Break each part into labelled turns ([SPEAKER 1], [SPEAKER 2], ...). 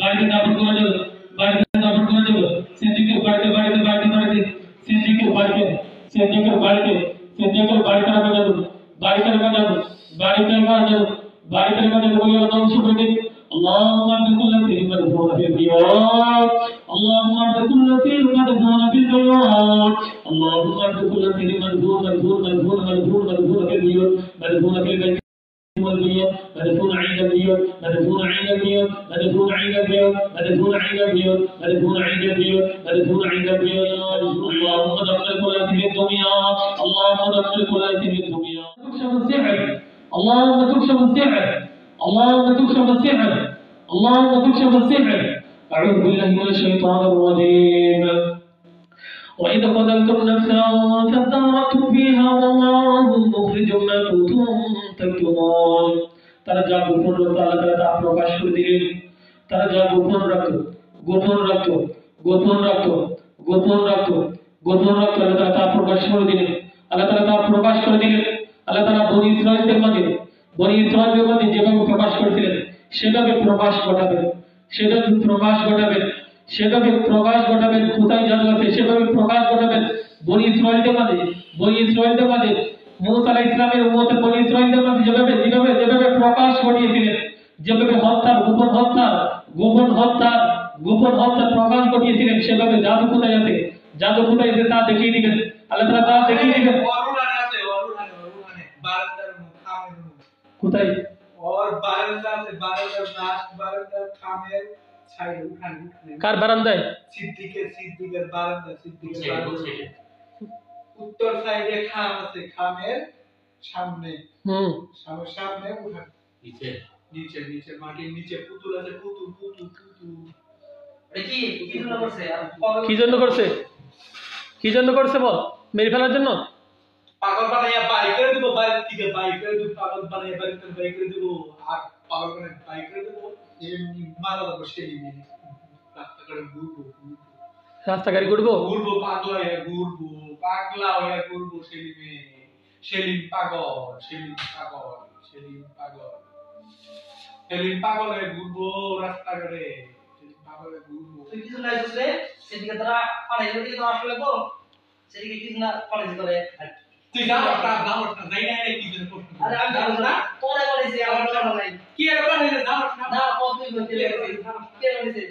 [SPEAKER 1] বাড়িতে দাপট করা যাবে, বাড়িতে দাপট করা যাবে, সিদ্দিকের বাড়িতে বাড়িতে বাড়িতে বাড়িতে সিদ্দিকের বাড়িতে সিদ্দিকের বাড়িতে সিদ্দিকের বাড়িতে রাখা যাবে, বাড়িতে রাখা যাবে, বাড়িতে রাখা যাবে, বাড়িতে রাখা যাবে বলে নাম শুনে দিন। اللهم بكل شيء مدفون في الديار، اللهم بكل شيء مدفون في الديار، اللهم بكل شيء مدفون مدفون مدفون مدفون مدفون في الديار، مدفون في البيت والبيوت، مدفون عند البيوت، مدفون عند البيوت، مدفون عند البيوت، مدفون عند البيوت، مدفون عند البيوت، مدفون عند البيوت. اللهم دمر كل شيء الدنيا، اللهم دمر كل شيء الدنيا. تكشف السحر، اللهم تكشف السحر، اللهم تكشف السحر، اللهم تكشف السحر. أعوذ بالله من الشيطان الرجيم. وإذ قتلتم نفسا فادارأتم فيها والله مخرج ما كنتم تكتمون. তারা যা গোপন রাখত আল্লাহ তা প্রকাশ করে দিলেন। তারা যা গোপন রাখত গোপন রাখত গোপন রাখত গোপন রাখত গোপন রাখত আল্লাহ তা প্রকাশ করে দিলেন। আল্লাহ তাআলা তা প্রকাশ করে দিলেন। আল্লাহ তাআলা বনী ইসরাঈলদের মাঝে যেভাবে প্রকাশ করেছিলেন সেভাবে প্রকাশ ঘটাবেন, সেভাবে প্রকাশ ঘটাবেন, সেভাবে প্রকাশ ঘটাবেন। কোথায় জাদু আছে সেভাবে প্রকাশ ঘটাবেন বনী ইসরাঈলদের মাঝে, বনী ইসরাঈলদের মাঝে মূসা আলাইহিস সালামের উম্মতের বনী ইসরাঈলদের মাঝে যেভাবে যেভাবে যেভাবে প্রকাশ ঘটিয়েছিলেন, যেভাবে হত্যা গোপন হত্যা গোপন হত্যা গোপন হত্যা প্রকাশ ঘটিয়েছিলেন, সেভাবে জাদু কোথায় আছে, জাদু কোথায় আছে তা দেখিয়ে দিবেন। আল্লাহ তাআলা তা দেখিয়ে দিবেন। কোথায়
[SPEAKER 2] और बारंदा से बारंदा लास्ट बारंदा खामेर साइड उठाने उठाने
[SPEAKER 1] কার বারান্দায়?
[SPEAKER 2] সিদ্দিকের বারান্দা সিদ্দিকের বারান্দা উত্তর সাইডে খাম আছে, খামের সামনে সামনে উঠান নিচে নিচে নিচে মাটির নিচে পুতুল আছে, পুতুল পুতুল পুতুল। এটা কি জন্য করছে?
[SPEAKER 1] কি জন্য করছে? কি জন্য করছে বল? মেরে ফেলার জন্য?
[SPEAKER 2] পাগল বানাইয়া বাই করে দেব, বাড়ি থেকে বাই করে দেব, পাগল বানাইয়া বাড়ি থেকে বাই করে দেব, আর পাগল বানাইয়া বাই করে দেব, এমনি মারা দেব। সেই রাস্তাঘাটে ঘুরবো
[SPEAKER 1] রাস্তাঘাটে ঘুরবো
[SPEAKER 2] ঘুরবো পাগলা হয়ে ঘুরবো, পাগলা হয়ে ঘুরবো। সেলিমে সেলিম পাগল, সেলিম পাগল, সেলিম পাগল, সেলিম পাগল হয়ে ঘুরবো রাস্তাঘাটে, সেলিম পাগল হয়ে ঘুরবো।
[SPEAKER 3] তুই কিছু নাই বুঝলে সেদিকে তারা পাড়াইলো দিকে তো আসলে বল সেদিকে কিছু না পাড়াইতে করে
[SPEAKER 2] তুই জানোস না যাই না কি জন্য করছিস?
[SPEAKER 3] আরে আমি জানো না তোরে বলেছি আমার জানা নাই
[SPEAKER 2] কি এর বানাইলে জানোস না?
[SPEAKER 3] না কত তুই বলতে লাগছিস কে বলেছে?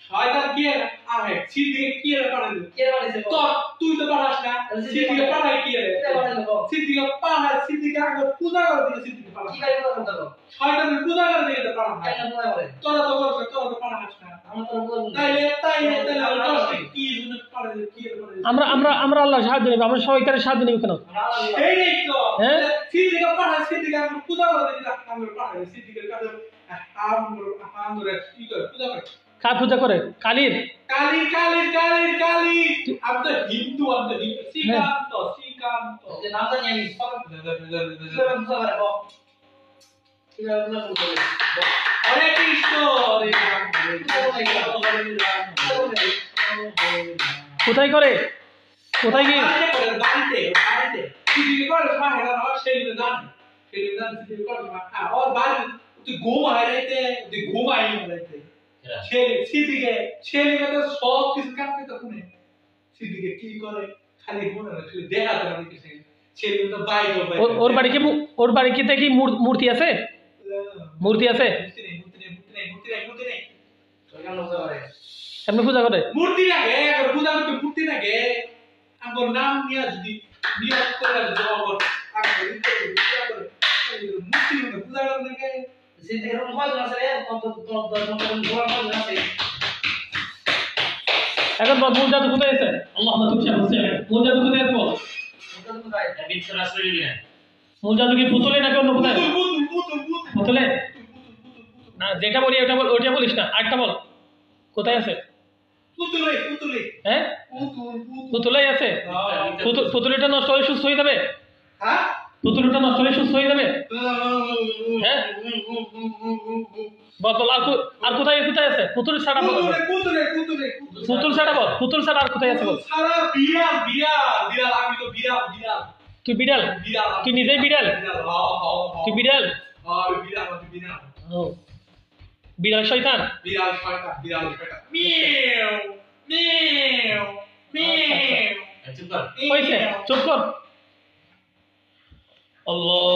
[SPEAKER 2] শয়তান কি এর আরে সিদ্দিকে কি এর বানাইলো?
[SPEAKER 3] কে বলেছে?
[SPEAKER 2] তো তুই তো পারাস না, সিদ্দিকে পারাই কি এর?
[SPEAKER 3] কে বলেছে?
[SPEAKER 2] সিদ্দিকে পারাই, সিদ্দিকে আগে পূজা করে দিলে সিদ্দিকে পারাস।
[SPEAKER 3] কি ভাই কথা বলতো?
[SPEAKER 2] শয়তানের পূজা করে দিলে তো পারাস না।
[SPEAKER 3] কেন পূজা করে?
[SPEAKER 2] তোরা তো করছ, তোরা তো পারাস না।
[SPEAKER 3] আমরা তো বলবো
[SPEAKER 2] তাইলে দশটা কি জন্য পারাই কি এর বানাইলো?
[SPEAKER 1] আমরা আমরা আমরা আল্লাহর সাহায্য নেব, আমরা শয়তানের সাহায্য নেব কেন?
[SPEAKER 2] এই নেই তো
[SPEAKER 1] হ্যাঁ
[SPEAKER 2] সিদ্দিকে পারাই, সিদ্দিকে আগে পূজা করে দিলে আমরা পারাই, সিদ্দিকের কাছে আমরা কি করে পূজা করে?
[SPEAKER 1] কার পূজা করে? কালীর?
[SPEAKER 2] কালী কালী কালী কালী। আমি তো হিন্দু, আমি তো হিন্দু। শ্রীকান্ত শ্রীকান্ত
[SPEAKER 3] যে নাম জানি আমি পূজা করে বল কি ভাবে পূজা করবে?
[SPEAKER 2] হরে কৃষ্ণ হরে রাম
[SPEAKER 1] কোথায় করে? কোথায় গিয়ে?
[SPEAKER 2] বাড়িতে বাড়িতে সিদ্দিকে করে মাহে না সেলিমে জান, সেলিমে জান সিদ্দিকে করে মাহে আর বাড়ি তুই ঘুমায় রাইতে, তুই ঘুমায় রাইতে সিদ্দিকে সেলিমে তো সব কিছু কাটতে তো শুনে সিদ্দিকে কি করে খালি মনে হয় শুধু দেখাতে পারে কিছু। সেলিমে তো বাইরে
[SPEAKER 1] ওর বাড়ি কি, ওর বাড়ি কি দেখি মূর্তি আছে? মূর্তি আছে?
[SPEAKER 2] মূর্তি নেই মূর্তি নেই মূর্তি নেই মূর্তি নেই মূর্তি নেই।
[SPEAKER 3] কেন পূজা করে?
[SPEAKER 1] এমনি পূজা করে?
[SPEAKER 2] মূর্তি লাগে আর পূজা করতে মূর্তি লাগে। আমার নাম নিয়ে যদি নিয়ত করে জগৎ আগে পূজা করে মূর্তি মানে পূজা করে নাকি
[SPEAKER 3] সিদ্দিকের কত আছে রে? কত আছে?
[SPEAKER 1] এখন বল মূল জাদু কোথায় আছে? আল্লাহুম্মা তুকশা বলছে মূল জাদু কোথায় আছে বল?
[SPEAKER 3] কত কোথায়?
[SPEAKER 4] বিচ্ছর আসলে দিবি না।
[SPEAKER 1] মূল জাদু কি পুতুলে নাকি অন্য কোথায়?
[SPEAKER 2] পুতুল
[SPEAKER 1] পুতুলে না, যেটা বলি ওটা বল, ওটা বলিস না, আরেকটা বল কোথায় আছে?
[SPEAKER 2] পুতুলে পুতুলে
[SPEAKER 1] হ্যাঁ পুতুলেই আছে। পুতুলটা নষ্ট হলে সুস্থ হয়ে যাবে?
[SPEAKER 2] হ্যাঁ
[SPEAKER 1] পুতুলটা নষ্ট হলে সুস্থ হয়ে যাবে? হ্যাঁ বল বল আর কোথায় কোথায় আছে? পুতুল ছাড়া বল,
[SPEAKER 2] পুতুলে পুতুলে
[SPEAKER 1] পুতুল ছাড়া বল, পুতুল ছাড়া আর কোথায় আছে বল?
[SPEAKER 2] সারা বিড়াল বিড়াল বিড়াল। আমি তো বিড়াল বিড়াল।
[SPEAKER 1] তুই বিড়াল? তুই নিজেই বিড়াল? তুই বিড়াল?
[SPEAKER 2] আর বিড়াল বিড়াল
[SPEAKER 1] ও বিড়াল শয়তান
[SPEAKER 2] বিড়াল শয়তান মিয়াও মিয়াও মিয়াও
[SPEAKER 1] হয়েছে চুপ কর আল্লাহ